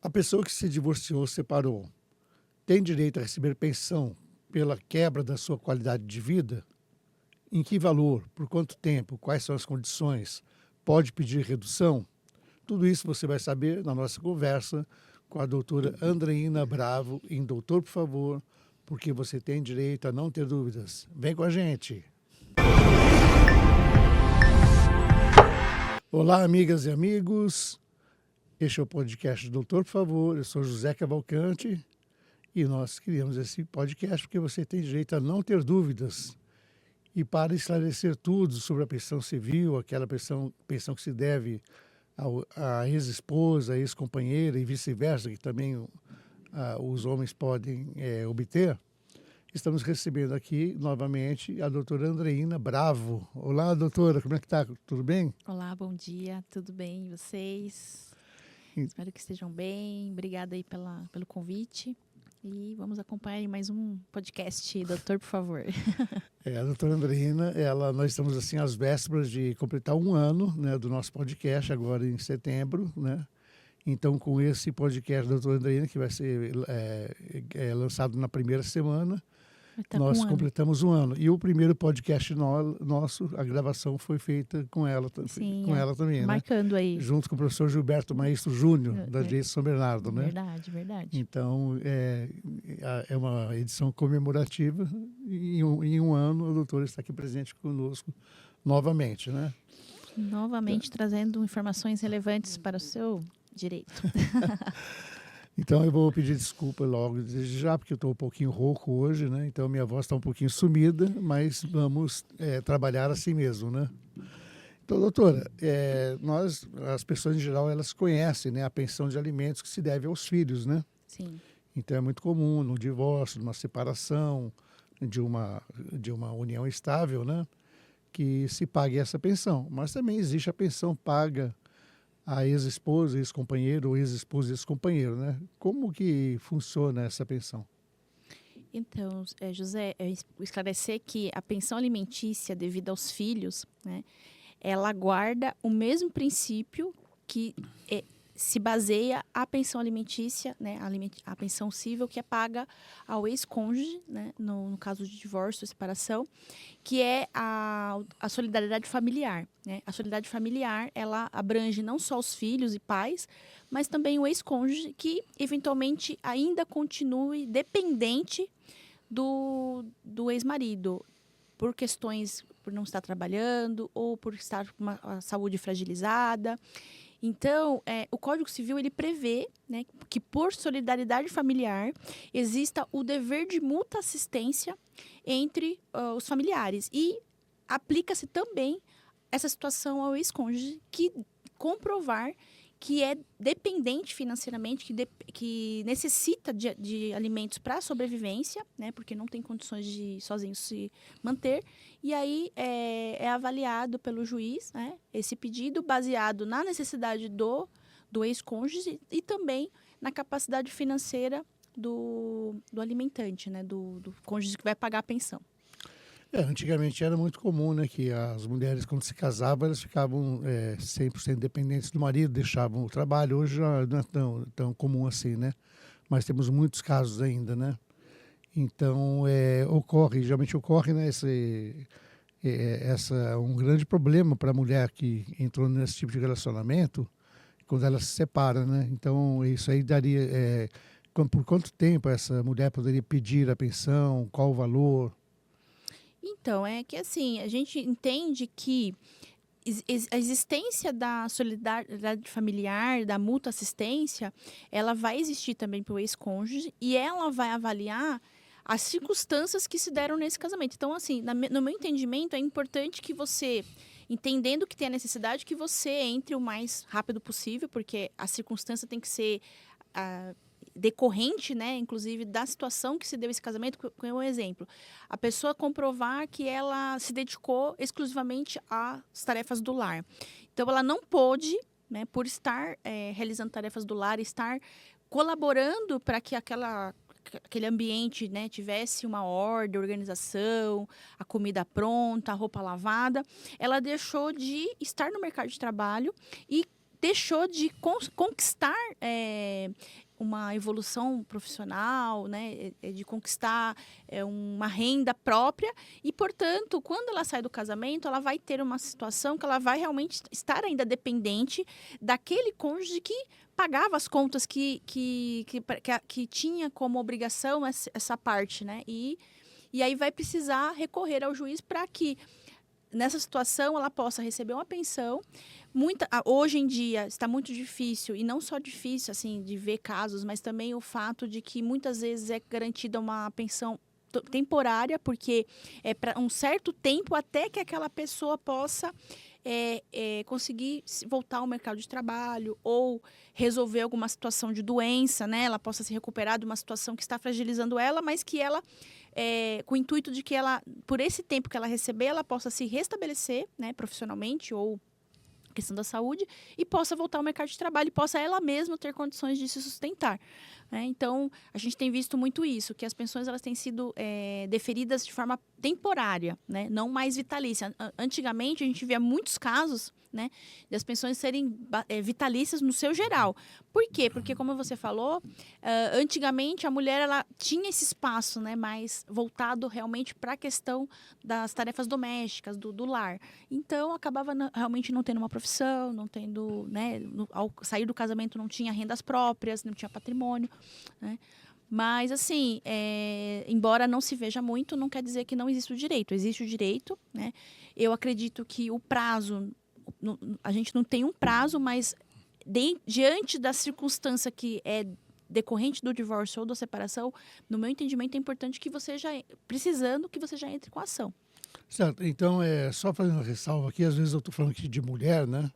A pessoa que se divorciou, separou, tem direito a receber pensão pela quebra da sua qualidade de vida? Em que valor? Por quanto tempo? Quais são as condições? Pode pedir redução? Tudo isso você vai saber na nossa conversa com a doutora Andreina Bravo em Doutor, por favor, porque você tem direito a não ter dúvidas. Vem com a gente! Olá, amigas e amigos. Este é o podcast do Doutor, por favor. Eu sou José Cavalcante e nós criamos esse podcast porque você tem direito a não ter dúvidas. E para esclarecer tudo sobre a pensão civil, aquela pensão que se deve à ex-esposa, à ex-companheira e vice-versa, que também os homens podem obter, estamos recebendo aqui novamente a doutora Andreina Bravo. Olá, doutora, como é que está? Tudo bem? Olá, bom dia, tudo bem? E vocês? Espero que estejam bem. Obrigada aí pelo convite. E vamos acompanhar aí mais um podcast. Doutor, por favor. A doutora Andreina, nós estamos assim às vésperas de completar um ano, né, do nosso podcast, agora em setembro, né? Então, com esse podcast da doutora Andreina, que vai ser lançado na primeira semana, nós completamos um ano. E o primeiro podcast nosso, a gravação foi feita com ela, ela também, marcando né? Aí. Junto com o professor Gilberto Maestro Júnior, da Direito São Bernardo, né? Verdade. Então, é uma edição comemorativa e em um ano a doutora está aqui presente conosco novamente, né? Novamente trazendo informações relevantes para o seu direito. Então, eu vou pedir desculpa logo desde já, porque eu estou um pouquinho rouco hoje, né? Então, minha voz está um pouquinho sumida, mas vamos trabalhar assim mesmo, né? Então, doutora, as pessoas em geral, elas conhecem, né, a pensão de alimentos que se deve aos filhos, né? Sim. Então, é muito comum no divórcio, numa separação, de uma união estável, né? Que se pague essa pensão. Mas também existe a pensão paga a ex-esposa, ex-companheiro ou ex-esposa, ex-companheiro, né? Como que funciona essa pensão? Então, José, esclarecer que a pensão alimentícia devida aos filhos, né, ela guarda o mesmo princípio que se baseia a pensão alimentícia, né, a pensão civil que é paga ao ex-cônjuge, né, no caso de divórcio, separação, que é a solidariedade familiar, né? A solidariedade familiar, ela abrange não só os filhos e pais, mas também o ex-cônjuge, que eventualmente ainda continue dependente do ex-marido, por questões, por não estar trabalhando ou por estar com uma saúde fragilizada. Então, o Código Civil ele prevê, né, que por solidariedade familiar exista o dever de mútua assistência entre os familiares. E aplica-se também essa situação ao ex-cônjuge que comprovar que é dependente financeiramente, que necessita de alimentos para a sobrevivência, né, porque não tem condições de sozinho se manter. E aí é avaliado pelo juiz, né, esse pedido baseado na necessidade do ex-cônjuge e também na capacidade financeira do alimentante, né, do cônjuge que vai pagar a pensão. Antigamente era muito comum, né, que as mulheres, quando se casavam, elas ficavam 100% dependentes do marido, deixavam o trabalho. Hoje já não é tão comum assim, né? Mas temos muitos casos ainda, né? Então, geralmente ocorre, né, um grande problema para a mulher que entrou nesse tipo de relacionamento, quando ela se separa, né? Então, isso aí daria... por quanto tempo essa mulher poderia pedir a pensão, qual o valor? Então, é que assim, a gente entende que a existência da solidariedade familiar, da mútua assistência, ela vai existir também para o ex-cônjuge e ela vai avaliar as circunstâncias que se deram nesse casamento. Então, assim, no meu entendimento, é importante que você, entendendo que tem a necessidade, que você entre o mais rápido possível, porque a circunstância tem que ser... decorrente, né, inclusive, da situação que se deu esse casamento, com um exemplo. A pessoa comprovar que ela se dedicou exclusivamente às tarefas do lar. Então, ela não pôde, né, por estar realizando tarefas do lar, estar colaborando para que aquele ambiente, né, tivesse uma ordem, organização, a comida pronta, a roupa lavada, ela deixou de estar no mercado de trabalho e deixou de conquistar uma evolução profissional, né, de conquistar uma renda própria e, portanto, quando ela sai do casamento, ela vai ter uma situação que ela vai realmente estar ainda dependente daquele cônjuge que pagava as contas que tinha como obrigação essa parte, né? E aí vai precisar recorrer ao juiz para que, nessa situação, ela possa receber uma pensão. Hoje em dia está muito difícil, e não só difícil assim, de ver casos, mas também o fato de que muitas vezes é garantida uma pensão temporária, porque é para um certo tempo até que aquela pessoa possa conseguir voltar ao mercado de trabalho ou resolver alguma situação de doença, né? Ela possa se recuperar de uma situação que está fragilizando ela, mas que ela, com o intuito de que ela, por esse tempo que ela receber, ela possa se restabelecer, né, profissionalmente ou questão da saúde, e possa voltar ao mercado de trabalho e possa ela mesma ter condições de se sustentar. Então, a gente tem visto muito isso, que as pensões elas têm sido deferidas de forma temporária, né? Não mais vitalícia. Antigamente, a gente via muitos casos, né, das pensões serem vitalícias no seu geral. Por quê? Porque, como você falou, antigamente a mulher ela tinha esse espaço, né, mais voltado realmente para a questão das tarefas domésticas, do lar. Então, acabava realmente não tendo uma profissão, não tendo, né, ao sair do casamento não tinha rendas próprias, não tinha patrimônio, né? Mas, assim, embora não se veja muito, não quer dizer que não existe o direito. Existe o direito, né? Eu acredito que o prazo, a gente não tem um prazo, mas diante da circunstância que é decorrente do divórcio ou da separação, no meu entendimento é importante que você precisando que você já entre com a ação. Certo. Então, só fazendo uma ressalva aqui, às vezes eu estou falando aqui de mulher, né?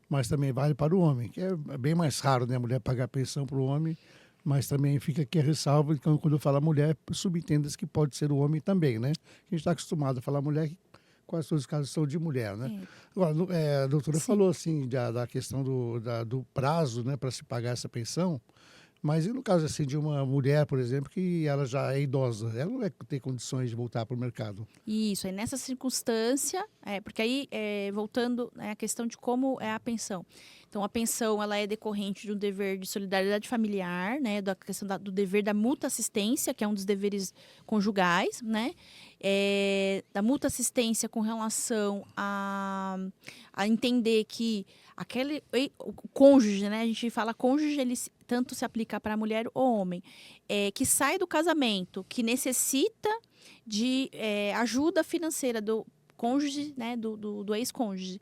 Mas também vale para o homem, que é bem mais raro, né? A mulher pagar pensão para o homem, mas também fica aqui a ressalva, então, quando eu falo mulher, subentenda-se que pode ser o homem também, né? A gente está acostumado a falar mulher, quase todos os casos são de mulher, né? Agora, a doutora falou, assim, da questão do prazo, né, para se pagar essa pensão, mas e no caso, assim, de uma mulher, por exemplo, que ela já é idosa, ela não vai ter condições de voltar para o mercado? Isso, aí nessa circunstância, porque aí, voltando à questão de como é a pensão. Então, a pensão, ela é decorrente de um dever de solidariedade familiar, né, da questão do dever da mútua assistência, que é um dos deveres conjugais, né, da mútua assistência com relação a entender que o cônjuge, né, a gente fala cônjuge, ele tanto se aplica para a mulher ou homem, que sai do casamento, que necessita de ajuda financeira do cônjuge, né, do ex-cônjuge,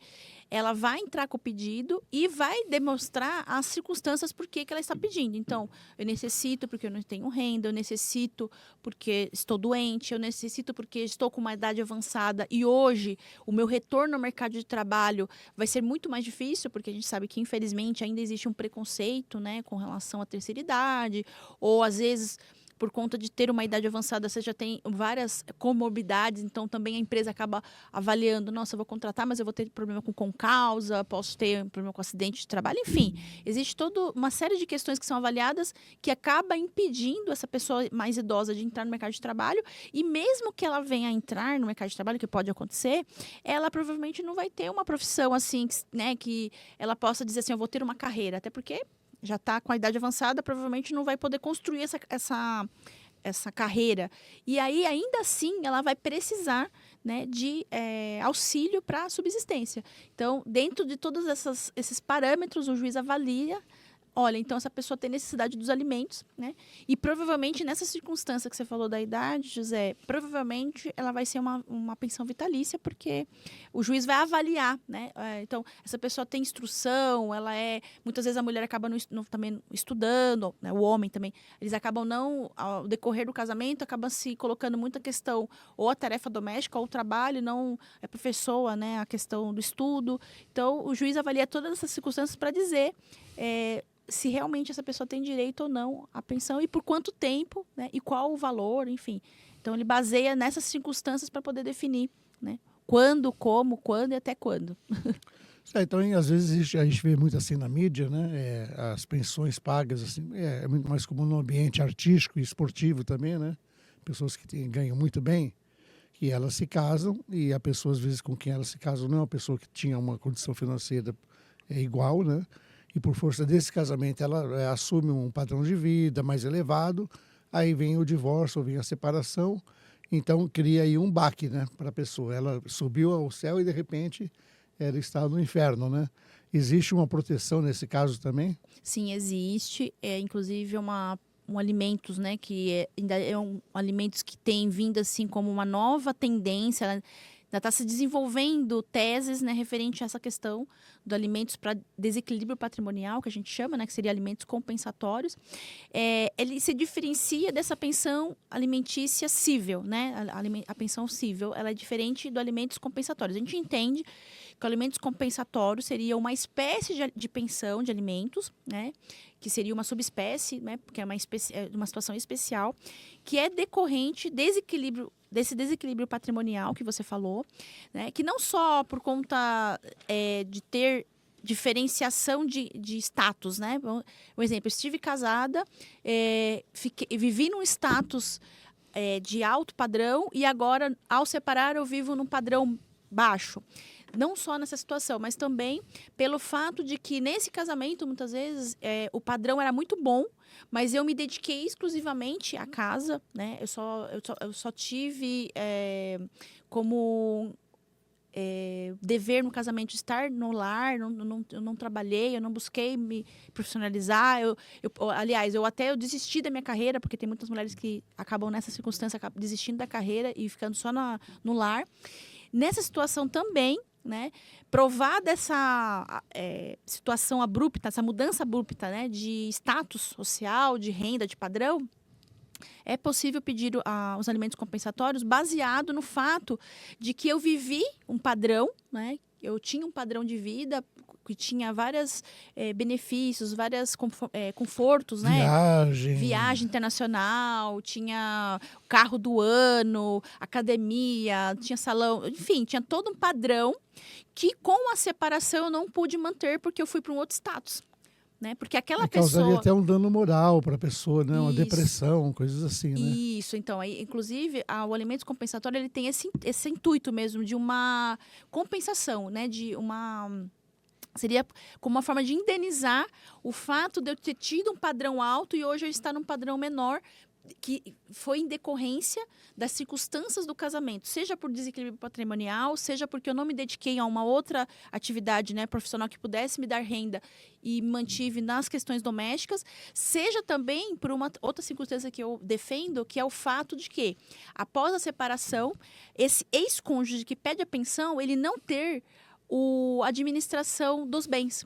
ela vai entrar com o pedido e vai demonstrar as circunstâncias por que ela está pedindo. Então, eu necessito porque eu não tenho renda, eu necessito porque estou doente, eu necessito porque estou com uma idade avançada e hoje o meu retorno ao mercado de trabalho vai ser muito mais difícil, porque a gente sabe que, infelizmente, ainda existe um preconceito, né, com relação à terceira idade, ou às vezes por conta de ter uma idade avançada, você já tem várias comorbidades, então também a empresa acaba avaliando, nossa, eu vou contratar, mas eu vou ter problema com concausa, posso ter problema com acidente de trabalho, enfim. Existe toda uma série de questões que são avaliadas que acaba impedindo essa pessoa mais idosa de entrar no mercado de trabalho, e mesmo que ela venha a entrar no mercado de trabalho, que pode acontecer, ela provavelmente não vai ter uma profissão assim, né, que ela possa dizer assim, eu vou ter uma carreira, até porque já está com a idade avançada, provavelmente não vai poder construir essa carreira. E aí, ainda assim, ela vai precisar, né, de auxílio para a subsistência. Então, dentro de todos esses parâmetros, o juiz avalia, olha, então essa pessoa tem necessidade dos alimentos, né? E provavelmente nessa circunstância que você falou da idade, José, provavelmente ela vai ser uma pensão vitalícia, porque o juiz vai avaliar, né? Então, essa pessoa tem instrução, muitas vezes a mulher acaba também estudando, né? O homem também, eles acabam ao decorrer do casamento, acaba se colocando muita questão, ou a tarefa doméstica, ou o trabalho, não é professora, né? A questão do estudo. Então, o juiz avalia todas essas circunstâncias para dizer se realmente essa pessoa tem direito ou não à pensão e por quanto tempo, né, e qual o valor, enfim. Então, ele baseia nessas circunstâncias para poder definir, né, quando, como, quando e até quando. Então, às vezes, a gente vê muito assim na mídia, né, as pensões pagas, assim, é muito mais comum no ambiente artístico e esportivo também, né? Pessoas que ganham muito bem, que elas se casam e a pessoa, às vezes, com quem elas se casam não é uma pessoa que tinha uma condição financeira igual, né? e por força desse casamento ela assume um padrão de vida mais elevado, aí vem o divórcio, ou vem a separação, então cria aí um baque, né, para a pessoa. Ela subiu ao céu e de repente ela está no inferno, né? Existe uma proteção nesse caso também? Sim, existe. Inclusive, um alimentos, né, ainda alimentos que tem vindo assim como uma nova tendência. Ela ainda está se desenvolvendo teses, né, referente a essa questão do alimentos para desequilíbrio patrimonial, que a gente chama, né, que seria alimentos compensatórios. Ele se diferencia dessa pensão alimentícia cível, né? A pensão cível, ela é diferente do alimentos compensatórios. A gente entende que alimentos compensatórios seria uma espécie de pensão de alimentos, né? Que seria uma subespécie, né? Porque é uma situação especial, que é decorrente desse desequilíbrio patrimonial que você falou, né? Que não só por conta de ter diferenciação de status, né? Um exemplo, estive casada, vivi num status de alto padrão e agora, ao separar, eu vivo num padrão baixo. Não só nessa situação, mas também pelo fato de que nesse casamento, muitas vezes, o padrão era muito bom, mas eu me dediquei exclusivamente à casa, né? Eu só tive como dever no casamento estar no lar, eu não trabalhei, eu não busquei me profissionalizar. Aliás, eu desisti da minha carreira, porque tem muitas mulheres que acabam nessa circunstância desistindo da carreira e ficando só no lar. Nessa situação também, né, provada essa situação abrupta, essa mudança abrupta, né, de status social, de renda, de padrão, é possível pedir os alimentos compensatórios baseado no fato de que eu vivi um padrão, né, eu tinha um padrão de vida que tinha vários benefícios, vários confortos, né? Viagem internacional, tinha carro do ano, academia, tinha salão, enfim, tinha todo um padrão que com a separação eu não pude manter porque eu fui para um outro status. Né? Porque aquela causaria pessoa... até um dano moral para a pessoa, né? Uma depressão, coisas assim, né? Isso, então, inclusive, o alimento compensatório ele tem esse intuito mesmo de uma compensação, né? Seria como uma forma de indenizar o fato de eu ter tido um padrão alto e hoje eu estar num padrão menor, que foi em decorrência das circunstâncias do casamento, seja por desequilíbrio patrimonial, seja porque eu não me dediquei a uma outra atividade, né, profissional que pudesse me dar renda e me mantive nas questões domésticas, seja também por uma outra circunstância que eu defendo, que é o fato de que, após a separação, esse ex-cônjuge que pede a pensão, ele não ter a administração dos bens.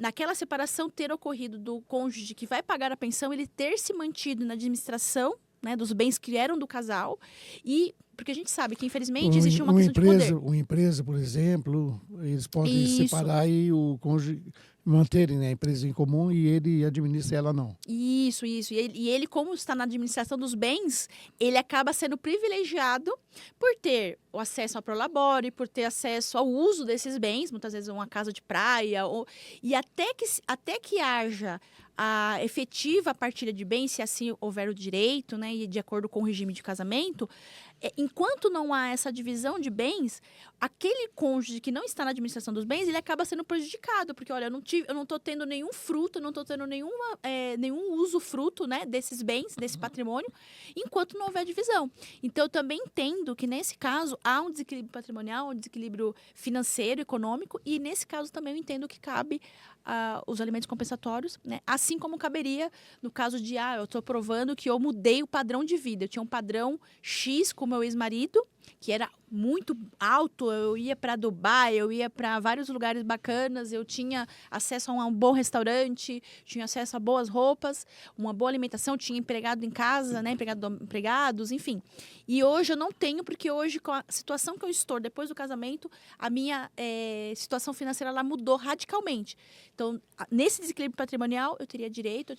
Naquela separação ter ocorrido do cônjuge que vai pagar a pensão, ele ter se mantido na administração, né, dos bens que eram do casal, e porque a gente sabe que, infelizmente, existe uma questão de poder. Uma empresa, por exemplo, eles podem Isso. separar e o cônjuge manterem, né, a empresa em comum e ele administra, ela não. Isso. E ele, como está na administração dos bens, ele acaba sendo privilegiado por ter o acesso ao prolabore, por ter acesso ao uso desses bens, muitas vezes uma casa de praia, e até que haja a efetiva partilha de bens, se assim houver o direito, né, e de acordo com o regime de casamento, enquanto não há essa divisão de bens, aquele cônjuge que não está na administração dos bens, ele acaba sendo prejudicado, porque, olha, eu não estou tendo nenhum fruto, eu não estou tendo nenhum usufruto, né, desses bens, desse patrimônio, enquanto não houver divisão. Então, eu também entendo que, nesse caso, há um desequilíbrio patrimonial, um desequilíbrio financeiro, econômico, e, nesse caso, também eu entendo que cabe os alimentos compensatórios, né? Assim como caberia no caso de, eu estou provando que eu mudei o padrão de vida. Eu tinha um padrão X com meu ex-marido, que era muito alto, eu ia para Dubai, eu ia para vários lugares bacanas, eu tinha acesso a um bom restaurante, tinha acesso a boas roupas, uma boa alimentação, tinha empregado em casa, né, empregados, enfim. E hoje eu não tenho, porque hoje, com a situação que eu estou depois do casamento, a minha situação financeira ela mudou radicalmente. Então, nesse desequilíbrio patrimonial, eu teria direito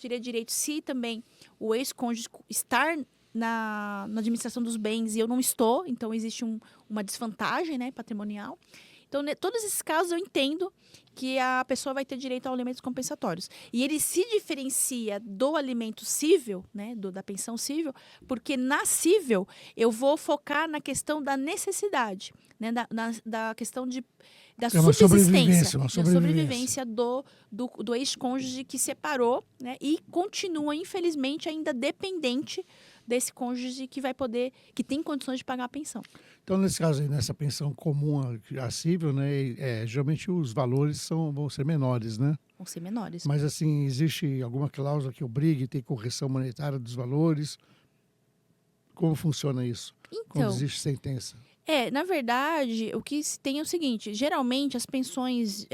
se também o ex-cônjuge estar na administração dos bens e eu não estou, então existe uma desvantagem, né, patrimonial. Então, todos esses casos eu entendo que a pessoa vai ter direito a alimentos compensatórios. E ele se diferencia do alimento cível, né, da pensão cível, porque na cível eu vou focar na questão da necessidade, né, da questão de da É uma subsistência, uma da sobrevivência do ex-cônjuge que separou, né? E continua, infelizmente, ainda dependente desse cônjuge que tem condições de pagar a pensão. Então, nesse caso aí, nessa pensão comum acessível, né, geralmente os valores vão ser menores, né? Vão ser menores. Mas, assim, existe alguma cláusula que obrigue a ter correção monetária dos valores? Como funciona isso? Quando Então, existe sentença? na verdade, o que se tem é o seguinte: geralmente as pensões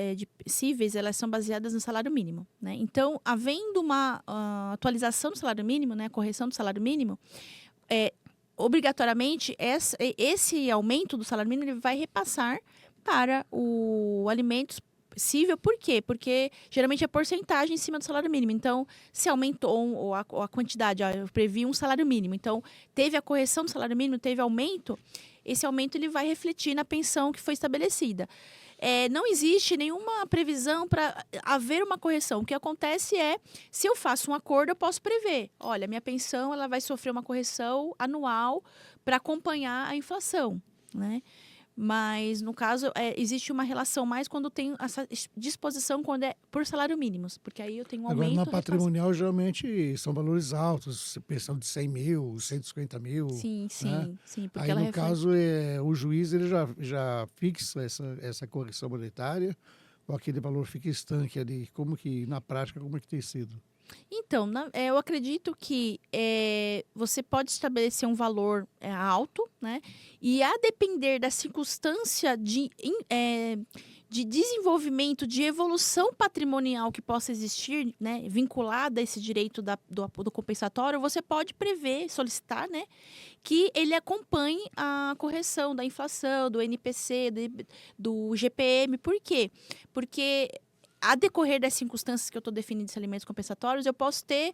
cíveis, elas são baseadas no salário mínimo, né? Então, havendo uma atualização do salário mínimo, né, correção do salário mínimo, obrigatoriamente esse aumento do salário mínimo ele vai repassar para o alimentos cível. Por quê? Porque geralmente é porcentagem em cima do salário mínimo. Então, se aumentou ou a quantidade, eu previ um salário mínimo. Então, teve a correção do salário mínimo, teve aumento, esse aumento ele vai refletir na pensão que foi estabelecida. Não existe nenhuma previsão para haver uma correção. O que acontece é, se eu faço um acordo, eu posso prever. Olha, minha pensão ela vai sofrer uma correção anual para acompanhar a inflação, né? Mas, no caso, existe uma relação mais quando tem essa disposição quando é por salário mínimos, porque aí eu tenho um Agora, aumento. na patrimonial, geralmente são valores altos, pensão de 100 mil, 150 mil. Sim, né? sim, porque Aí, ela no reflete. caso, o juiz ele já fixa essa correção monetária, ou aquele valor fica estanque ali. Na prática, como é que tem sido? Então, eu acredito que você pode estabelecer um valor alto, né? E a depender da circunstância de desenvolvimento, de evolução patrimonial que possa existir, né, vinculada a esse direito do compensatório, você pode prever, solicitar, né, que ele acompanhe a correção da inflação, do NPC, do GPM. Por quê? Porque a decorrer das circunstâncias que eu estou definindo de alimentos compensatórios, eu posso ter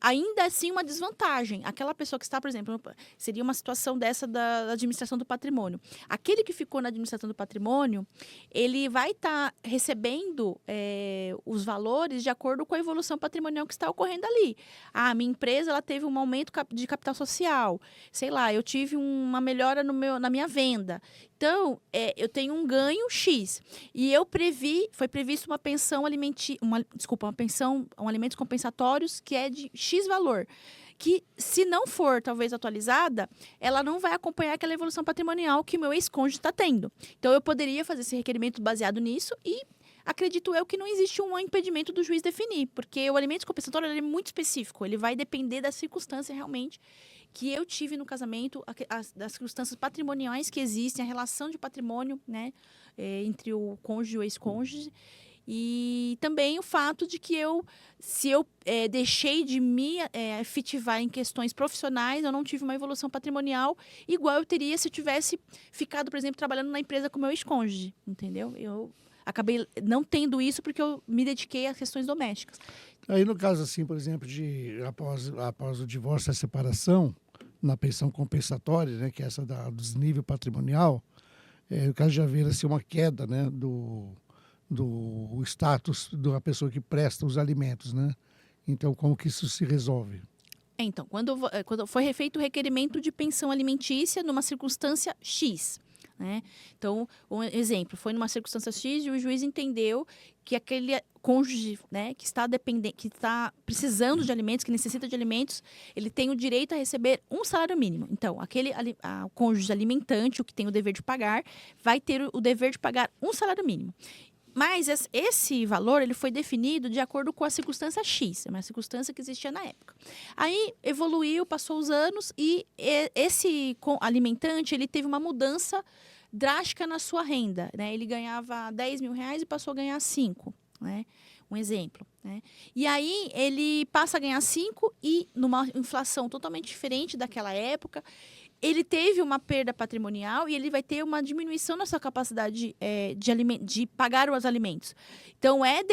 ainda assim uma desvantagem. Aquela pessoa que está, por exemplo, seria uma situação dessa da administração do patrimônio. Aquele que ficou na administração do patrimônio, ele vai estar recebendo os valores de acordo com a evolução patrimonial que está ocorrendo ali. A minha empresa ela teve um aumento de capital social. Sei lá, eu tive uma melhora na minha venda. Então, eu tenho um ganho X. E foi previsto uma pensão alimentícia, alimentos compensatórios que é de X valor. Que, se não for, talvez, atualizada, ela não vai acompanhar aquela evolução patrimonial que o meu ex-cônjuge está tendo. Então, eu poderia fazer esse requerimento baseado nisso e acredito eu que não existe um impedimento do juiz definir, porque o alimento compensatório ele é muito específico, ele vai depender da circunstância realmente que eu tive no casamento, das circunstâncias patrimoniais que existem, a relação de patrimônio, né, entre o cônjuge e o ex-cônjuge, e também o fato de que se eu deixei de me efetivar em questões profissionais, eu não tive uma evolução patrimonial igual eu teria se eu tivesse ficado, por exemplo, trabalhando na empresa com meu ex-cônjuge, entendeu? Eu acabei não tendo isso porque eu me dediquei a questões domésticas. Aí, no caso, assim, por exemplo, após o divórcio e a separação, na pensão compensatória, né, que é essa do desnível patrimonial, no caso de haver assim, uma queda, né, do status da pessoa que presta os alimentos, né? Então, como que isso se resolve? Então, quando foi feito o requerimento de pensão alimentícia numa circunstância X, né? Então, um exemplo, foi numa circunstância X e o juiz entendeu que aquele cônjuge, né, que está precisando de alimentos, que necessita de alimentos, ele tem o direito a receber um salário mínimo. Então, o cônjuge alimentante, o que tem o dever de pagar, vai ter o dever de pagar um salário mínimo. Mas esse valor ele foi definido de acordo com a circunstância X, uma circunstância que existia na época. Aí evoluiu, passou os anos e esse alimentante ele teve uma mudança drástica na sua renda. Né? Ele ganhava 10 mil reais e passou a ganhar 5. Né? Um exemplo. Né? E aí ele passa a ganhar 5 e numa inflação totalmente diferente daquela época, ele teve uma perda patrimonial e ele vai ter uma diminuição na sua capacidade de pagar os alimentos. Então, é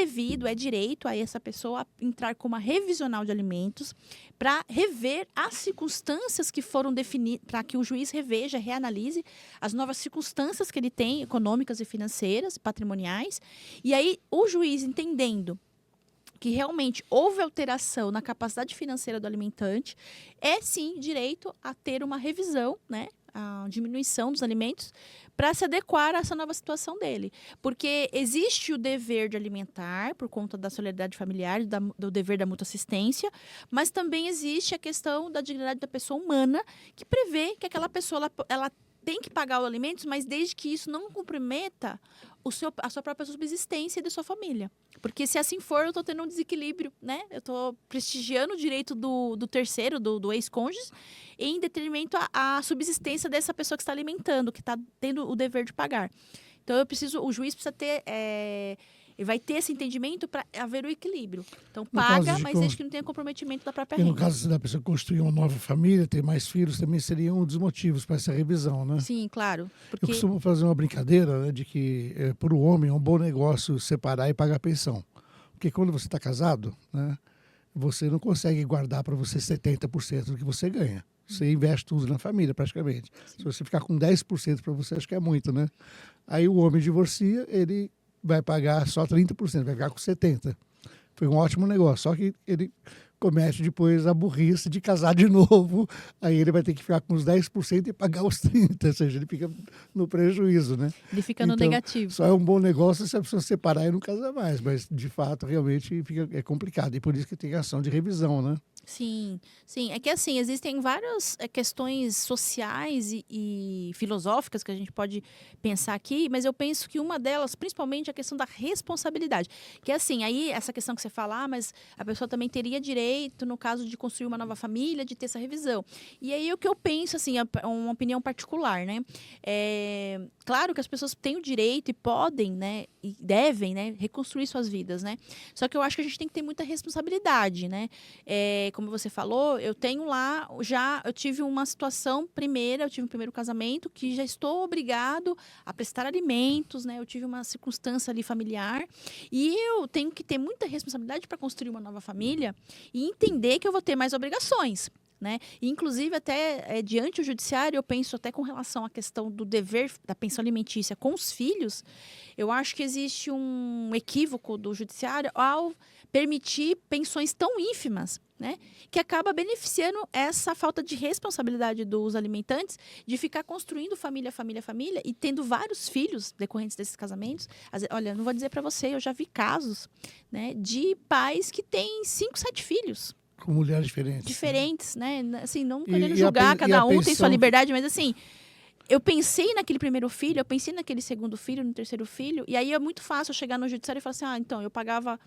direito a essa pessoa entrar com uma revisional de alimentos para rever as circunstâncias que foram definidas, para que o juiz reanalise as novas circunstâncias que ele tem, econômicas e financeiras, patrimoniais. E aí, o juiz entendendo que realmente houve alteração na capacidade financeira do alimentante, sim direito a ter uma revisão, né, a diminuição dos alimentos, para se adequar a essa nova situação dele. Porque existe o dever de alimentar, por conta da solidariedade familiar, do dever da mútua assistência, mas também existe a questão da dignidade da pessoa humana, que prevê que aquela pessoa ela tem que pagar os alimentos, mas desde que isso não comprometa a sua própria subsistência e da sua família. Porque se assim for, eu estou tendo um desequilíbrio, né? Eu estou prestigiando o direito do terceiro, do ex-cônjuge, em detrimento à subsistência dessa pessoa que está alimentando, que está tendo o dever de pagar. Então, o juiz precisa ter... vai ter esse entendimento para haver o equilíbrio. Então, paga, mas desde que não tenha comprometimento da própria renda. E no caso da pessoa construir uma nova família, ter mais filhos, também seria um dos motivos para essa revisão, né? Sim, claro. Eu costumo fazer uma brincadeira, né, de que para o homem é um bom negócio separar e pagar pensão. Porque quando você está casado, né, você não consegue guardar para você 70% do que você ganha. Você investe tudo na família, praticamente. Sim. Se você ficar com 10% para você, acho que é muito, né? Aí o homem divorcia, ele vai pagar só 30%, vai ficar com 70%. Foi um ótimo negócio, só que ele comete depois a burrice de casar de novo, aí ele vai ter que ficar com os 10% e pagar os 30%, ou seja, ele fica no prejuízo, né? Ele fica no negativo. Só é um bom negócio se a pessoa separar e não casar mais, mas de fato realmente é complicado, e por isso que tem ação de revisão, né? Sim, sim. É que assim, existem várias questões sociais e filosóficas que a gente pode pensar aqui, mas eu penso que uma delas, principalmente, é a questão da responsabilidade. Que assim, aí essa questão que você fala, mas a pessoa também teria direito, no caso de construir uma nova família, de ter essa revisão. E aí o que eu penso, assim, é uma opinião particular, né? Claro que as pessoas têm o direito e podem, né, e devem, né, reconstruir suas vidas, né? Só que eu acho que a gente tem que ter muita responsabilidade, né? Como você falou, eu tive uma situação eu tive um primeiro casamento que já estou obrigado a prestar alimentos, né? Eu tive uma circunstância ali familiar e eu tenho que ter muita responsabilidade para construir uma nova família e entender que eu vou ter mais obrigações. Né? E, inclusive, até diante do judiciário, eu penso até com relação à questão do dever da pensão alimentícia com os filhos, eu acho que existe um equívoco do judiciário ao permitir pensões tão ínfimas, né? Que acaba beneficiando essa falta de responsabilidade dos alimentantes de ficar construindo família e tendo vários filhos decorrentes desses casamentos. Olha, não vou dizer para você, eu já vi casos, né, de pais que têm 5, 7 filhos. Com mulheres diferentes. Diferentes, né? Assim, não querendo julgar, cada um tem sua liberdade, mas assim, eu pensei naquele primeiro filho, eu pensei naquele segundo filho, no terceiro filho, e aí é muito fácil eu chegar no judiciário e falar assim, então, eu pagava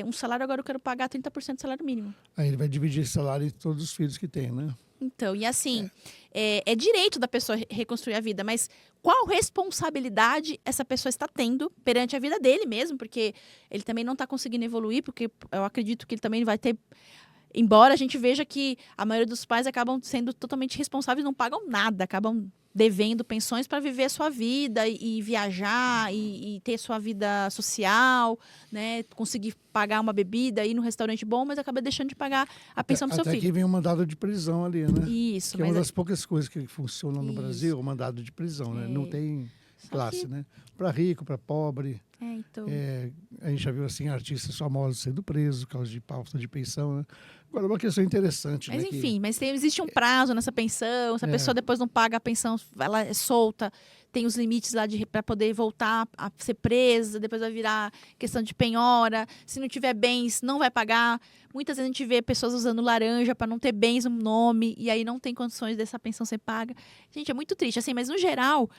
um salário, agora eu quero pagar 30% do salário mínimo. Aí ele vai dividir esse salário em todos os filhos que tem, né? Então, e assim, é direito da pessoa reconstruir a vida, mas qual responsabilidade essa pessoa está tendo perante a vida dele mesmo, porque ele também não está conseguindo evoluir, porque eu acredito que ele também vai ter... Embora a gente veja que a maioria dos pais acabam sendo totalmente responsáveis, não pagam nada, acabam devendo pensões para viver a sua vida e viajar e ter sua vida social, né? Conseguir pagar uma bebida, ir no restaurante bom, mas acaba deixando de pagar a pensão para seu filho. Até que vem um mandado de prisão ali, né? Isso. Que é uma das poucas coisas que funcionam no Brasil, o mandado de prisão, né? Não tem classe, né? Para rico, para pobre. Então... a gente já viu assim artistas famosos sendo presos por causa de falta de pensão, né? Agora, uma questão interessante, mas né? Enfim, existe um prazo nessa pensão, se a pessoa depois não paga a pensão, ela é solta, tem os limites lá para poder voltar a ser presa, depois vai virar questão de penhora, se não tiver bens, não vai pagar. Muitas vezes a gente vê pessoas usando laranja para não ter bens no nome, e aí não tem condições dessa pensão ser paga. Gente, é muito triste, assim, mas no geral...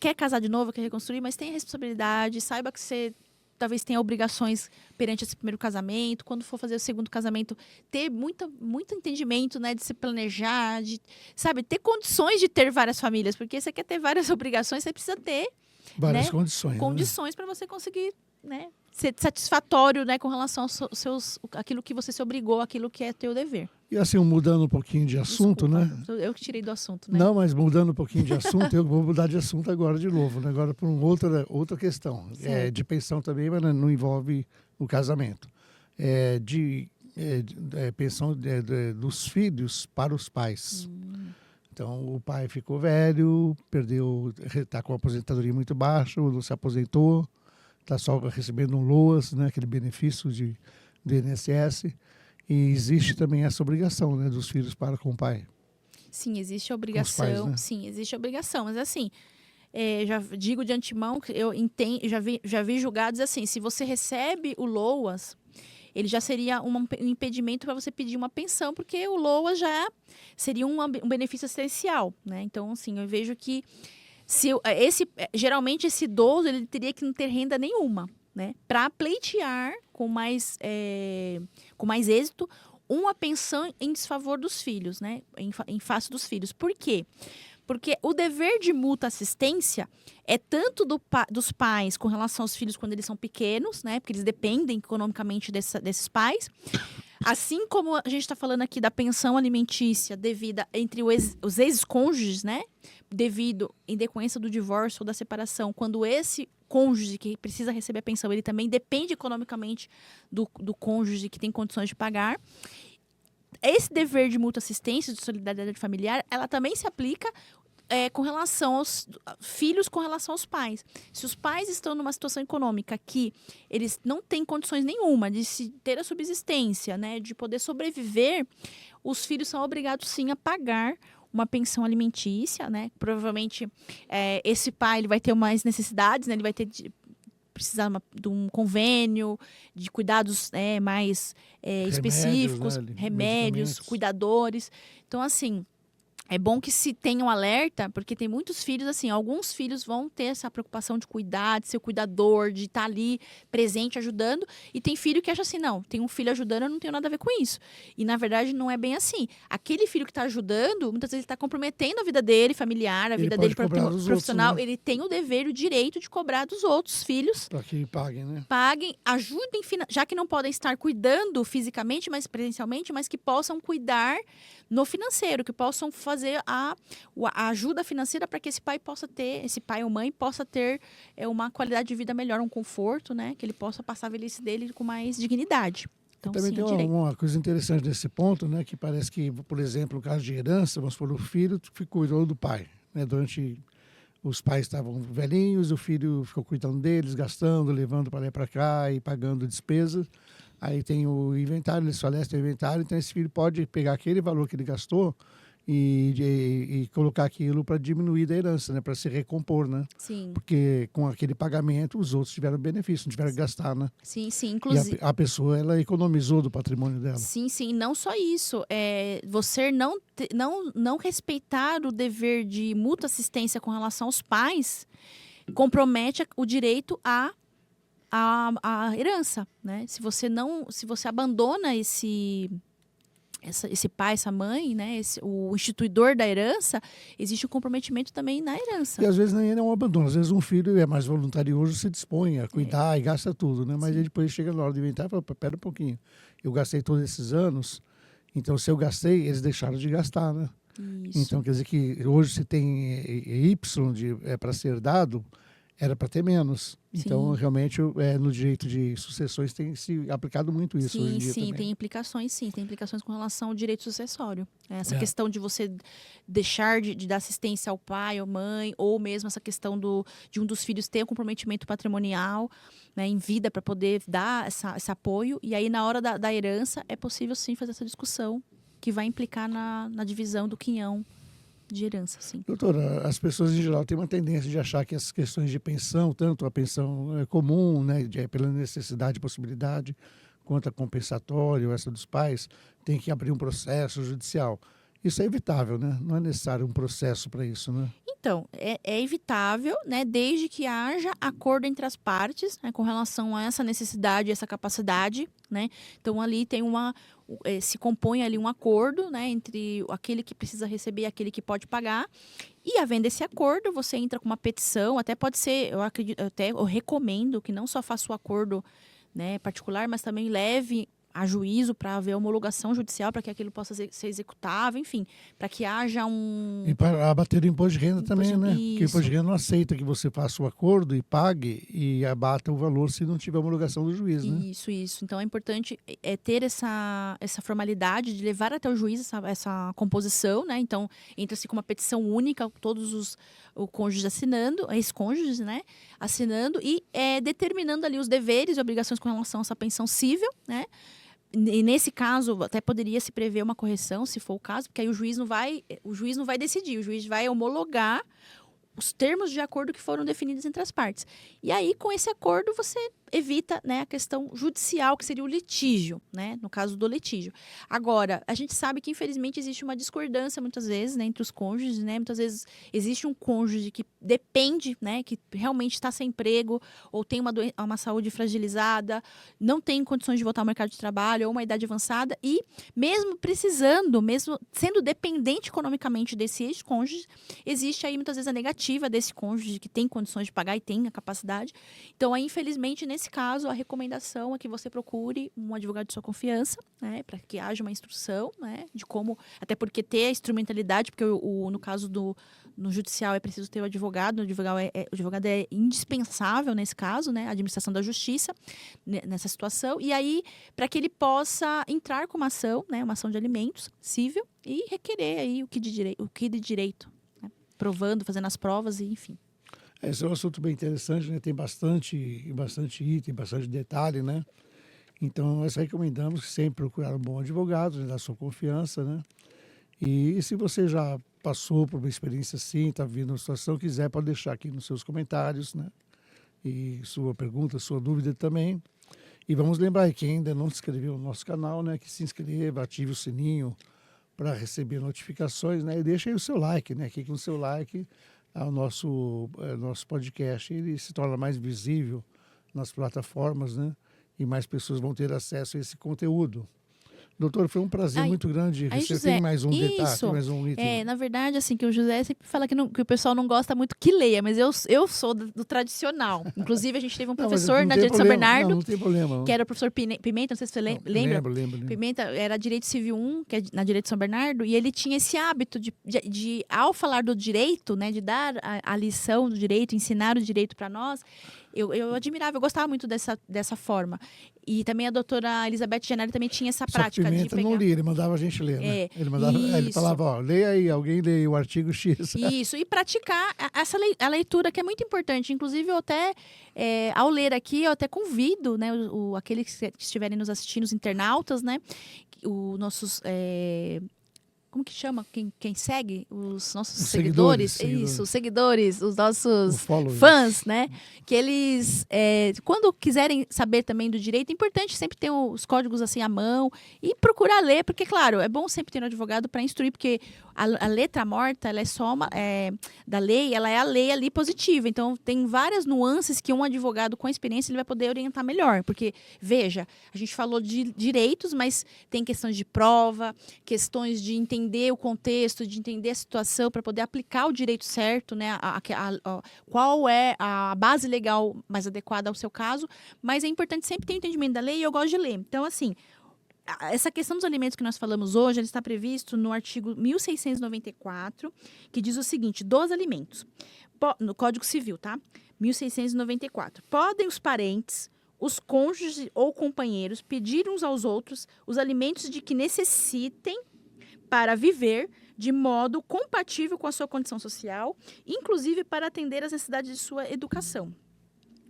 quer casar de novo, quer reconstruir, mas tem a responsabilidade, saiba que você talvez tenha obrigações perante esse primeiro casamento, quando for fazer o segundo casamento, ter muito entendimento, né, de se planejar, de, sabe, ter condições de ter várias famílias, porque você quer ter várias obrigações, você precisa ter várias, né, condições para você conseguir, né, ser satisfatório, né, com relação aos aquilo que você se obrigou, aquilo que é teu dever. E assim, mudando um pouquinho de assunto, Desculpa, né? Eu que tirei do assunto, né? Não, mas mudando um pouquinho de assunto, eu vou mudar de assunto agora de novo, né? Agora para outra questão. De pensão também, mas não envolve o casamento. Pensão dos filhos para os pais. Então, o pai ficou velho, está com uma aposentadoria muito baixa, não se aposentou, está só recebendo um LOAS, né? Aquele benefício do INSS. E existe também essa obrigação, né, dos filhos para com o pai. Sim, existe a obrigação. Pais, né? Sim, existe a obrigação. Mas assim, já digo de antemão que eu entendo, já vi julgados assim, se você recebe o LOAS, ele já seria um impedimento para você pedir uma pensão, porque o LOAS já seria um benefício assistencial, né? Então, assim, eu vejo que geralmente esse idoso ele teria que não ter renda nenhuma, né? Para pleitear com mais êxito uma pensão em desfavor dos filhos, né? Em face dos filhos. Por quê? Porque o dever de mútua assistência é tanto dos pais com relação aos filhos quando eles são pequenos, né? Porque eles dependem economicamente desses pais. Assim como a gente está falando aqui da pensão alimentícia devida entre os ex-cônjuges, né? Devido em decorrência do divórcio ou da separação, quando esse cônjuge que precisa receber a pensão, ele também depende economicamente do cônjuge que tem condições de pagar. Esse dever de mútua assistência, de solidariedade familiar, ela também se aplica com relação aos filhos, com relação aos pais. Se os pais estão numa situação econômica que eles não têm condições nenhuma de se ter a subsistência, né, de poder sobreviver, os filhos são obrigados sim a pagar uma pensão alimentícia, né? Provavelmente esse pai ele vai ter mais necessidades, né? Ele vai ter precisar de um convênio, de cuidados mais específicos, né? Remédios, cuidadores. Então, assim, é bom que se tenha um alerta, porque tem muitos filhos, assim, alguns filhos vão ter essa preocupação de cuidar, de ser cuidador, de estar ali presente, ajudando, e tem filho que acha assim, não, tem um filho ajudando, eu não tenho nada a ver com isso. E, na verdade, não é bem assim. Aquele filho que está ajudando, muitas vezes ele está comprometendo a vida dele, familiar, a vida dele profissional, outros, né? Ele tem o dever e o direito de cobrar dos outros filhos. Para que paguem, né? Paguem, ajudem, já que não podem estar cuidando fisicamente, mas presencialmente, mas que possam cuidar no financeiro, que possam fazer a ajuda financeira para que esse pai ou mãe possa ter uma qualidade de vida melhor, um conforto, né? Que ele possa passar a velhice dele com mais dignidade. Então, também sim, tem uma coisa interessante nesse ponto, né? Que parece que, por exemplo, no caso de herança, vamos supor, o filho cuidou do pai, né? Durante os pais estavam velhinhos, o filho ficou cuidando deles, gastando, levando para lá e para cá e pagando despesas. Aí tem o inventário, eles falecem o inventário, então esse filho pode pegar aquele valor que ele gastou e colocar aquilo para diminuir da herança, né? Para se recompor, né? Sim. Porque com aquele pagamento os outros tiveram benefício, não tiveram que gastar, né? Sim, sim. Inclusive, e a pessoa, ela economizou do patrimônio dela. Sim, sim. Não só isso. Você não respeitar o dever de mútua assistência com relação aos pais compromete o direito à herança, né? Se você abandona esse pai, essa mãe, né? O instituidor da herança, existe um comprometimento também na herança. E às vezes nem é um abandono. Às vezes um filho é mais voluntarioso, se dispõe a cuidar e gasta tudo, né? Mas ele depois chega na hora de inventar e fala, pera um pouquinho. Eu gastei todos esses anos, então se eu gastei, eles deixaram de gastar, né? Isso. Então quer dizer que hoje se tem Y para ser dado, era para ter menos. Sim. Então, realmente, no direito de sucessões tem se aplicado muito isso hoje em dia também. Tem implicações com relação ao direito sucessório. Essa questão de você deixar de dar assistência ao pai ou mãe, ou mesmo essa questão de um dos filhos ter um comprometimento patrimonial, né, em vida para poder dar esse apoio. E aí, na hora da herança, é possível sim fazer essa discussão que vai implicar na divisão do quinhão de herança, sim. Doutora, as pessoas em geral têm uma tendência de achar que as questões de pensão, tanto a pensão comum, né, pela necessidade e possibilidade, quanto a compensatória, essa dos pais, tem que abrir um processo judicial. Isso é evitável, né? Não é necessário um processo para isso, né? Então, é evitável, né, desde que haja acordo entre as partes, né, com relação a essa necessidade, essa capacidade, né? Então, ali tem se compõe ali um acordo, né, entre aquele que precisa receber e aquele que pode pagar. E, havendo esse acordo, você entra com uma petição, até pode ser, eu recomendo que não só faça o acordo, né, particular, mas também leve a juízo para haver homologação judicial, para que aquilo possa ser executável, enfim, para que haja um... E para abater o imposto de renda também, né? Isso. Porque o imposto de renda não aceita que você faça o acordo e pague e abata o valor se não tiver homologação do juiz, né? Isso. Então, é importante ter essa formalidade de levar até o juiz essa composição, né? Então, entra-se com uma petição única, todos os cônjuges assinando, ex-cônjuges, né? Assinando e determinando ali os deveres e obrigações com relação a essa pensão cível, né? E nesse caso, até poderia se prever uma correção, se for o caso, porque aí o juiz não vai decidir, o juiz vai homologar os termos de acordo que foram definidos entre as partes. E aí, com esse acordo, você evita, né, a questão judicial, que seria o litígio, né, no caso do litígio. Agora, a gente sabe que, infelizmente, existe uma discordância, muitas vezes, né, entre os cônjuges, né, muitas vezes existe um cônjuge que depende, né, que realmente está sem emprego, ou tem uma saúde fragilizada, não tem condições de voltar ao mercado de trabalho, ou uma idade avançada, e mesmo precisando, mesmo sendo dependente economicamente desse ex-cônjuge, existe aí, muitas vezes, a negativa desse cônjuge que tem condições de pagar e tem a capacidade. Então, aí, infelizmente, nesse caso, a recomendação é que você procure um advogado de sua confiança, né, para que haja uma instrução, né, de como, até porque ter a instrumentalidade, porque no caso no judicial é preciso ter o advogado é indispensável nesse caso, né, a administração da justiça nessa situação, e aí para que ele possa entrar com uma ação, né, uma ação de alimentos cível e requerer aí o que de direito, né, provando, fazendo as provas e enfim. Esse é um assunto bem interessante, né? Tem bastante item, bastante detalhe, né? Então, nós recomendamos sempre procurar um bom advogado, né, da sua confiança, né? E se você já passou por uma experiência assim, está vivendo uma situação, quiser, pode deixar aqui nos seus comentários, né? E sua pergunta, sua dúvida também. E vamos lembrar, quem ainda não se inscreveu no nosso canal, né, que se inscreva, ative o sininho para receber notificações, né? E deixa aí o seu like, né? Aqui com o seu like, o nosso podcast ele se torna mais visível nas plataformas, né? E mais pessoas vão ter acesso a esse conteúdo. Doutor, foi um prazer muito grande. Você José, tem mais um detalhe, mais um item? Na verdade, assim, que o José sempre fala que o pessoal não gosta muito que leia, mas eu sou do tradicional. Inclusive, a gente teve um professor na Direito de São Bernardo, não tem problema, que era o professor Pimenta, não sei se você lembra. Lembro. Pimenta era Direito Civil 1, que é na Direito de São Bernardo, e ele tinha esse hábito de ao falar do direito, né, de dar a lição do direito, ensinar o direito para nós, eu admirava, eu gostava muito dessa forma. E também a doutora Elizabeth Janelli também tinha essa prática de pegar... não lia, ele mandava a gente ler, né? Ele falava, ó, leia aí, alguém leia o artigo X. Isso, e praticar a leitura, que é muito importante. Inclusive, eu até, ao ler aqui, eu até convido, né, aqueles que estiverem nos assistindo, os internautas, né, os nossos... como que chama? Quem segue? Os nossos seguidores. Isso, os seguidores, os nossos fãs, né? Que eles, quando quiserem saber também do direito, é importante sempre ter os códigos assim à mão e procurar ler, porque, claro, é bom sempre ter um advogado para instruir, porque a letra morta, ela é só da lei, ela é a lei ali positiva. Então, tem várias nuances que um advogado com experiência ele vai poder orientar melhor. Porque, veja, a gente falou de direitos, mas tem questões de prova, questões de entender o contexto, de entender a situação para poder aplicar o direito certo, né? Qual é a base legal mais adequada ao seu caso, mas é importante sempre ter o entendimento da lei e eu gosto de ler. Então, assim, essa questão dos alimentos que nós falamos hoje, ele está previsto no artigo 1694, que diz o seguinte, dos alimentos, no Código Civil, tá? 1694. Podem os parentes, os cônjuges ou companheiros pedir uns aos outros os alimentos de que necessitem para viver de modo compatível com a sua condição social, inclusive para atender às necessidades de sua educação.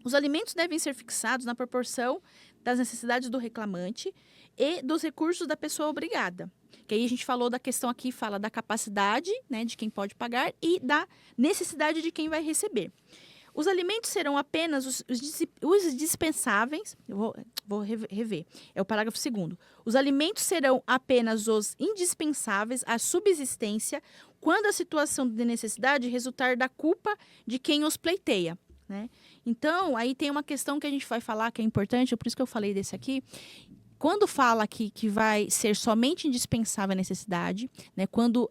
Os alimentos devem ser fixados na proporção das necessidades do reclamante e dos recursos da pessoa obrigada. Que aí a gente falou da questão aqui, fala da capacidade, né, de quem pode pagar e da necessidade de quem vai receber. Os alimentos serão apenas os dispensáveis, eu vou rever, é o parágrafo 2º. Os alimentos serão apenas os indispensáveis à subsistência quando a situação de necessidade resultar da culpa de quem os pleiteia, né? Então, aí tem uma questão que a gente vai falar que é importante, por isso que eu falei desse aqui. Quando fala aqui que vai ser somente indispensável a necessidade, né, quando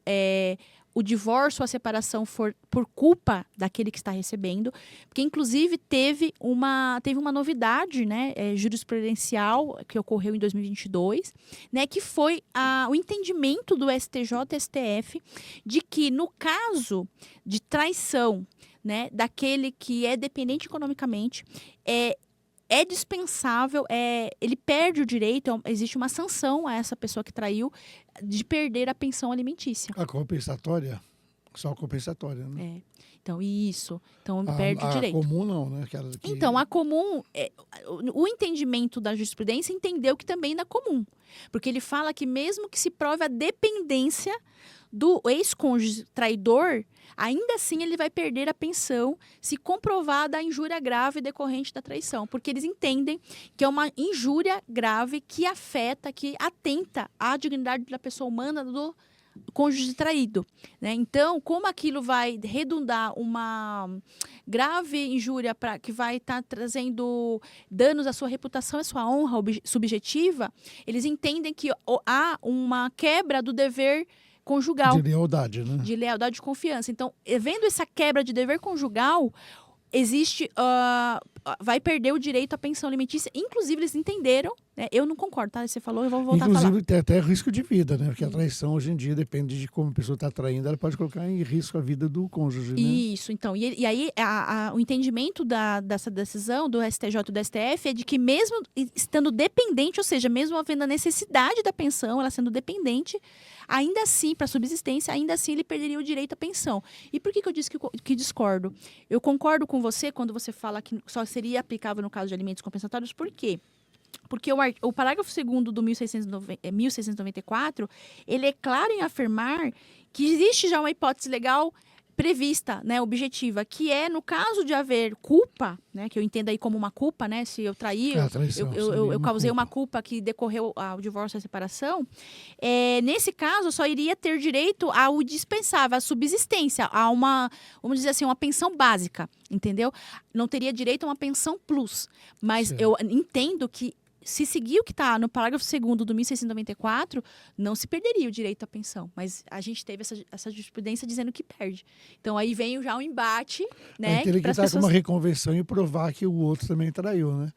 o divórcio ou a separação for por culpa daquele que está recebendo, porque inclusive teve uma novidade, né, jurisprudencial que ocorreu em 2022, né, que foi o entendimento do STJ e STF de que no caso de traição, né, daquele que é dependente economicamente, é dispensável, ele perde o direito, existe uma sanção a essa pessoa que traiu de perder a pensão alimentícia. A compensatória? Só compensatória, né? Então, isso. Então, perde o direito. A comum não, né? Então, a comum, o entendimento da jurisprudência entendeu que também é comum. Porque ele fala que mesmo que se prove a dependência do ex-cônjuge traidor, ainda assim ele vai perder a pensão se comprovada a injúria grave decorrente da traição. Porque eles entendem que é uma injúria grave que afeta, que atenta à dignidade da pessoa humana do cônjuge traído, né? Então, como aquilo vai redundar uma grave injúria que vai estar trazendo danos à sua reputação, à sua honra subjetiva, eles entendem que há uma quebra do dever conjugal. De lealdade, né? De lealdade e confiança. Então, vendo essa quebra de dever conjugal, existe, vai perder o direito à pensão alimentícia. Inclusive, eles entenderam, né? Eu não concordo, tá? Você falou, eu vou voltar a falar. Inclusive, tem até risco de vida, né? Porque a traição, hoje em dia, depende de como a pessoa está traindo, ela pode colocar em risco a vida do cônjuge, né? Isso, então. E aí, o entendimento dessa decisão do STJ e do STF é de que mesmo estando dependente, ou seja, mesmo havendo a necessidade da pensão, ela sendo dependente, ainda assim, para subsistência, ainda assim ele perderia o direito à pensão. E por que eu disse que discordo? Eu concordo com você quando você fala que só seria aplicável no caso de alimentos compensatórios, por quê? Porque o parágrafo 2º do 1694, ele é claro em afirmar que existe já uma hipótese legal prevista, né, objetiva, que é no caso de haver culpa, né, que eu entendo aí como uma culpa, né, se eu trair, eu causei uma culpa que decorreu ao divórcio e à separação, nesse caso só iria ter direito ao dispensável, à subsistência, a uma, vamos dizer assim, uma pensão básica, entendeu? Não teria direito a uma pensão plus, mas eu entendo que se seguir o que está no parágrafo 2º do 1694, não se perderia o direito à pensão. Mas a gente teve essa jurisprudência dizendo que perde. Então, aí vem já um embate, né? Aí teria que estar com uma reconvenção e provar que o outro também traiu, né?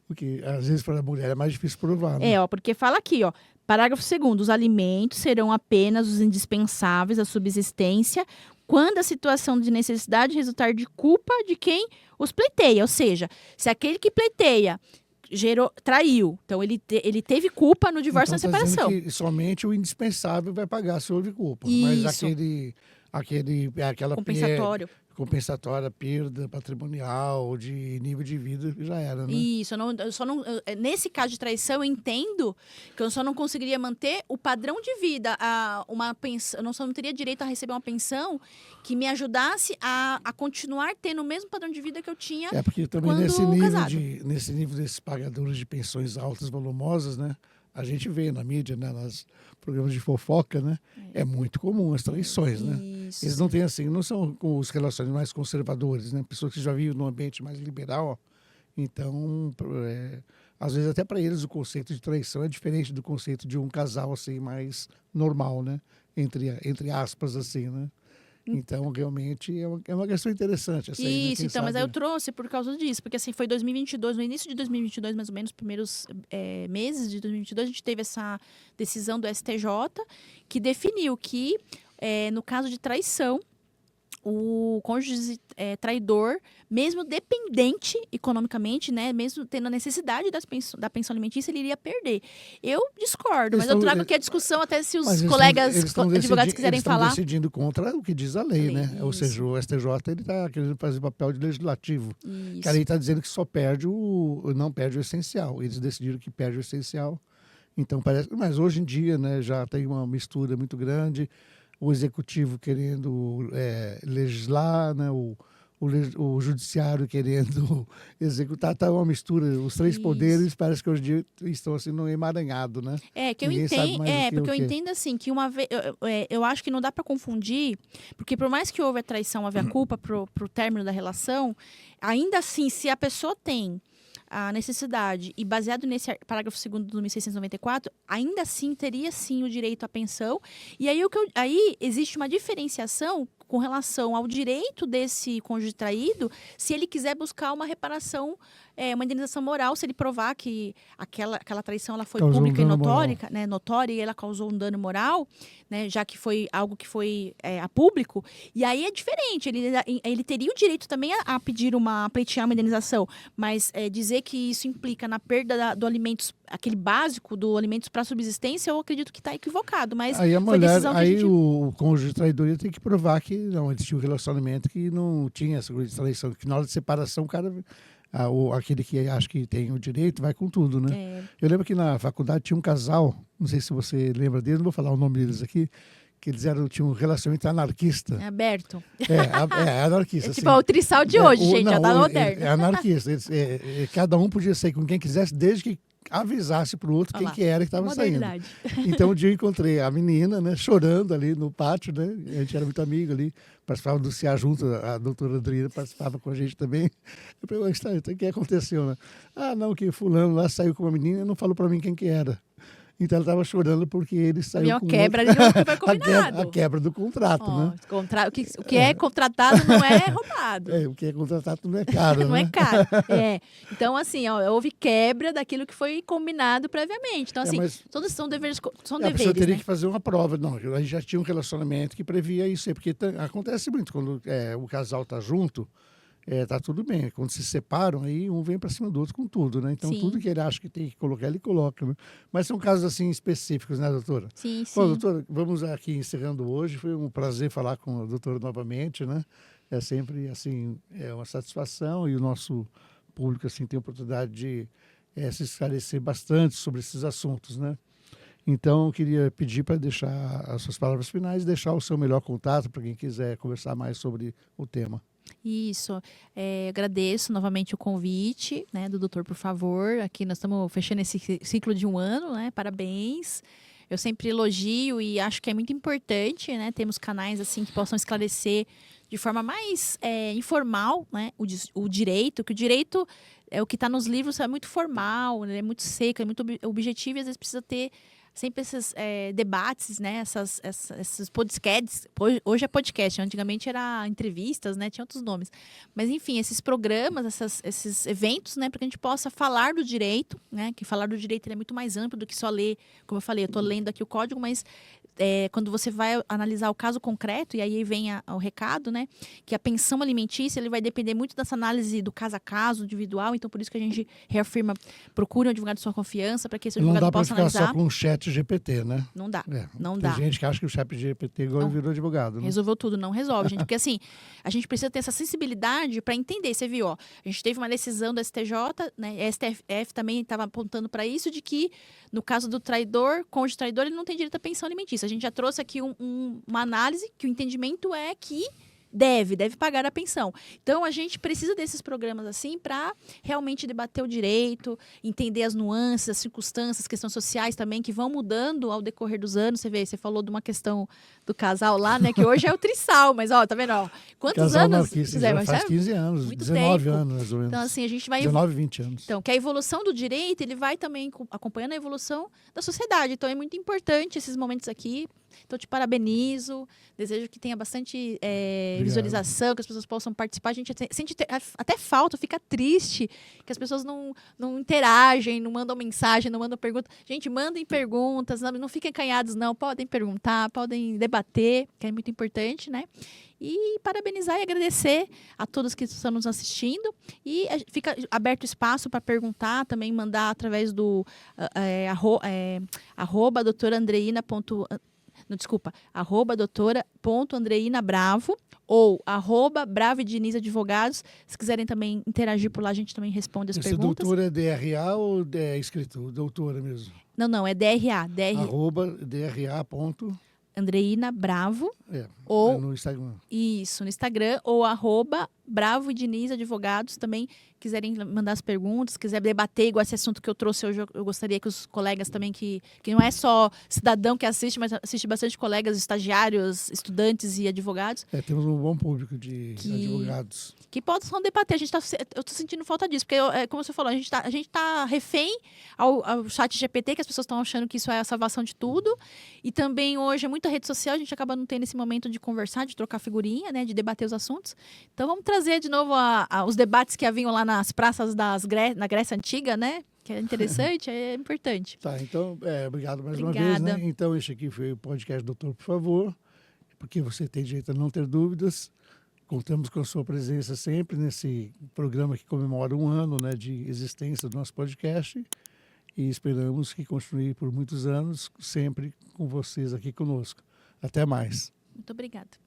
Porque, às vezes, para a mulher é mais difícil provar, né? Porque fala aqui, ó. Parágrafo 2º. Os alimentos serão apenas os indispensáveis à subsistência quando a situação de necessidade resultar de culpa de quem os pleiteia. Ou seja, se aquele que pleiteia traiu. Então, ele teve culpa no divórcio e na separação. Que somente o indispensável vai pagar se houve culpa. Isso. Mas aquela compensatória, perda patrimonial, de nível de vida, já era, né? Isso. Nesse caso de traição, eu entendo que eu só não conseguiria manter o padrão de vida, uma pensão, eu só não teria direito a receber uma pensão que me ajudasse a continuar tendo o mesmo padrão de vida que eu tinha porque também nesse nível desses pagadores de pensões altas, volumosas, né? A gente vê na mídia, né, nos programas de fofoca, né? É muito comum as traições, né? Isso. Eles não têm assim, não são com os relacionamentos mais conservadores, né? Pessoas que já vivem num ambiente mais liberal. Então, às vezes até para eles o conceito de traição é diferente do conceito de um casal assim mais normal, né? Entre aspas assim, né? Então, realmente, é uma questão interessante. Essa aí, né? Isso, então, mas aí eu trouxe por causa disso, porque assim, foi 2022, no início de 2022, mais ou menos, primeiros meses de 2022, a gente teve essa decisão do STJ, que definiu que, no caso de traição, o cônjuge traidor, mesmo dependente economicamente, né, mesmo tendo a necessidade da pensão alimentícia, ele iria perder. Eu discordo, mas eu trago aqui a discussão até se os colegas advogados quiserem falar. Eles estão decidindo contra o que diz a lei, né? Isso. Ou seja, o STJ está querendo fazer papel de legislativo. Isso. Que a lei está dizendo que só não perde o essencial. Eles decidiram que perde o essencial. Então, parece... Mas hoje em dia, né, já tem uma mistura muito grande. O executivo querendo legislar, né? O judiciário querendo executar, tá uma mistura. Os três poderes parece que hoje em dia estão assim no emaranhado, né? Que eu entendo, porque eu entendo assim que uma vez, eu acho que não dá para confundir, porque por mais que houve a traição, houve a culpa pro término da relação, ainda assim, se a pessoa tem a necessidade, e baseado nesse parágrafo 2º do 1694, ainda assim teria sim o direito à pensão. E aí, aí existe uma diferenciação com relação ao direito desse cônjuge traído, se ele quiser buscar uma reparação, uma indenização moral, se ele provar que aquela traição ela foi pública e notória, e ela causou um dano moral, né, já que foi algo que foi a público. E aí é diferente, ele teria o direito também a pedir pleitear uma indenização, mas dizer que isso implica na perda do alimentos aquele básico do alimentos para subsistência, eu acredito que está equivocado, mas aí a foi mulher, decisão que a aí gente... o cônjuge de traidor tem que provar que não, eles tinham um relacionamento que não tinha essa coisa de traição, que na hora de separação o cara, aquele que acha que tem o direito, vai com tudo, né? Eu lembro que na faculdade tinha um casal, não sei se você lembra deles, não vou falar o nome deles aqui, que eles tinham um relacionamento anarquista. É aberto. Anarquista. É tipo o trisal de hoje, gente, já tá moderno. É anarquista. Cada um podia sair com quem quisesse, desde que avisasse para o outro quem que era que estava saindo. Então, um dia eu encontrei a menina, né, chorando ali no pátio, né? A gente era muito amigo ali, participava do CIA junto, a doutora Adriana participava com a gente também. Eu perguntei, o que aconteceu, né? Ah, não, que fulano lá saiu com uma menina e não falou para mim quem que era. Então ela estava chorando porque ele saiu com quebra ali no que foi combinado. A quebra do contrato, né? O que é contratado não é roubado. O que é contratado não é caro, não né? é caro. Então, assim, houve quebra daquilo que foi combinado previamente. Então, assim, todos são deveres, a pessoa teria que fazer uma prova. Não, a gente já tinha um relacionamento que previa isso aí, porque acontece muito quando o casal está junto. Tá tudo bem. Quando se separam, aí um vem para cima do outro com tudo, né? Então, tudo que ele acha que tem que colocar, ele coloca, né? Mas são casos, assim, específicos, né, doutora? Sim. Bom, doutora, vamos aqui encerrando hoje. Foi um prazer falar com a doutora novamente, né? É sempre, assim, uma satisfação e o nosso público, assim, tem a oportunidade de se esclarecer bastante sobre esses assuntos, né? Então, eu queria pedir para deixar as suas palavras finais e deixar o seu melhor contato para quem quiser conversar mais sobre o tema. Isso. Agradeço novamente o convite, né, do doutor, por favor. Aqui nós estamos fechando esse ciclo de 1 ano, né? Parabéns. Eu sempre elogio e acho que é muito importante, né? Temos canais assim que possam esclarecer de forma mais informal, né? O direito, que o direito é o que está nos livros, é muito formal, né? É muito seco, é muito objetivo e às vezes precisa ter sempre esses debates, né? Esses podcasts. Hoje é podcast, antigamente era entrevistas, né? Tinha outros nomes. Mas, enfim, esses programas, esses eventos, né? Para que a gente possa falar do direito, né? Que falar do direito é muito mais amplo do que só ler. Como eu falei, eu estou lendo aqui o código, mas quando você vai analisar o caso concreto, e aí vem o recado, né? Que a pensão alimentícia ele vai depender muito dessa análise do caso a caso, individual. Então, por isso que a gente reafirma, procure um advogado de sua confiança para que esse advogado possa analisar. Não dá para ficar só com o chat GPT, né? Não dá, não dá. dá. Tem gente que acha que o chat GPT agora virou advogado. Né? Resolveu tudo, não resolve, gente. Porque assim, a gente precisa ter essa sensibilidade para entender. Você viu, ó, a gente teve uma decisão do STJ, né? A STF também estava apontando para isso, de que no caso do traidor, cônjuge traidor, ele não tem direito à pensão alimentícia. A gente já trouxe aqui uma análise que o entendimento é que deve pagar a pensão. Então, a gente precisa desses programas assim para realmente debater o direito, entender as nuances, as circunstâncias, questões sociais também que vão mudando ao decorrer dos anos. Você falou de uma questão do casal lá, né? Que hoje é o trisal, mas ó, tá vendo? Ó, quantos casal anos? Faz 15 anos, 19 anos mais ou menos. Então, assim, a gente vai... 19, 20 anos. Então, que a evolução do direito, ele vai também acompanhando a evolução da sociedade. Então, é muito importante esses momentos aqui. Então, te parabenizo, desejo que tenha bastante visualização, que as pessoas possam participar. A gente sente até falta, fica triste que as pessoas não interagem, não mandam mensagem, não mandam pergunta. Gente, mandem perguntas, não fiquem acanhados, não. Podem perguntar, podem debater, que é muito importante, né? E parabenizar e agradecer a todos que estão nos assistindo. E fica aberto espaço para perguntar, também mandar através do arroba doutora.andreina.bravo ou @Bravo e Diniz Advogados. Se quiserem também interagir por lá, a gente também responde as perguntas. Doutora é DRA ou é escrito? Doutora mesmo? Não, é DRA. @DRA. Andreina Bravo. Ou no Instagram. Isso, no Instagram, ou @Bravo e Diniz Advogados. Também quiserem mandar as perguntas, quiser debater igual esse assunto que eu trouxe hoje, eu gostaria que os colegas também, que não é só cidadão que assiste, mas assiste bastante colegas, estagiários, estudantes e advogados. Temos um bom público de advogados. Que possam debater. Eu estou sentindo falta disso, porque, como você falou, a gente tá refém ao chat GPT, que as pessoas estão achando que isso é a salvação de tudo. E também hoje é muita rede social, a gente acaba não tendo esse momento de conversar, de trocar figurinha, né, de debater os assuntos. Então vamos trazer de novo os debates que haviam lá nas praças na Grécia Antiga, né? Que é interessante, é importante. Tá, então, obrigado mais uma vez, né? Então, este aqui foi o podcast Doutor, por favor, porque você tem direito a não ter dúvidas. Contamos com a sua presença sempre nesse programa que comemora 1 ano, né, de existência do nosso podcast. e esperamos que continue por muitos anos, sempre com vocês aqui conosco. Até mais. Muito obrigada.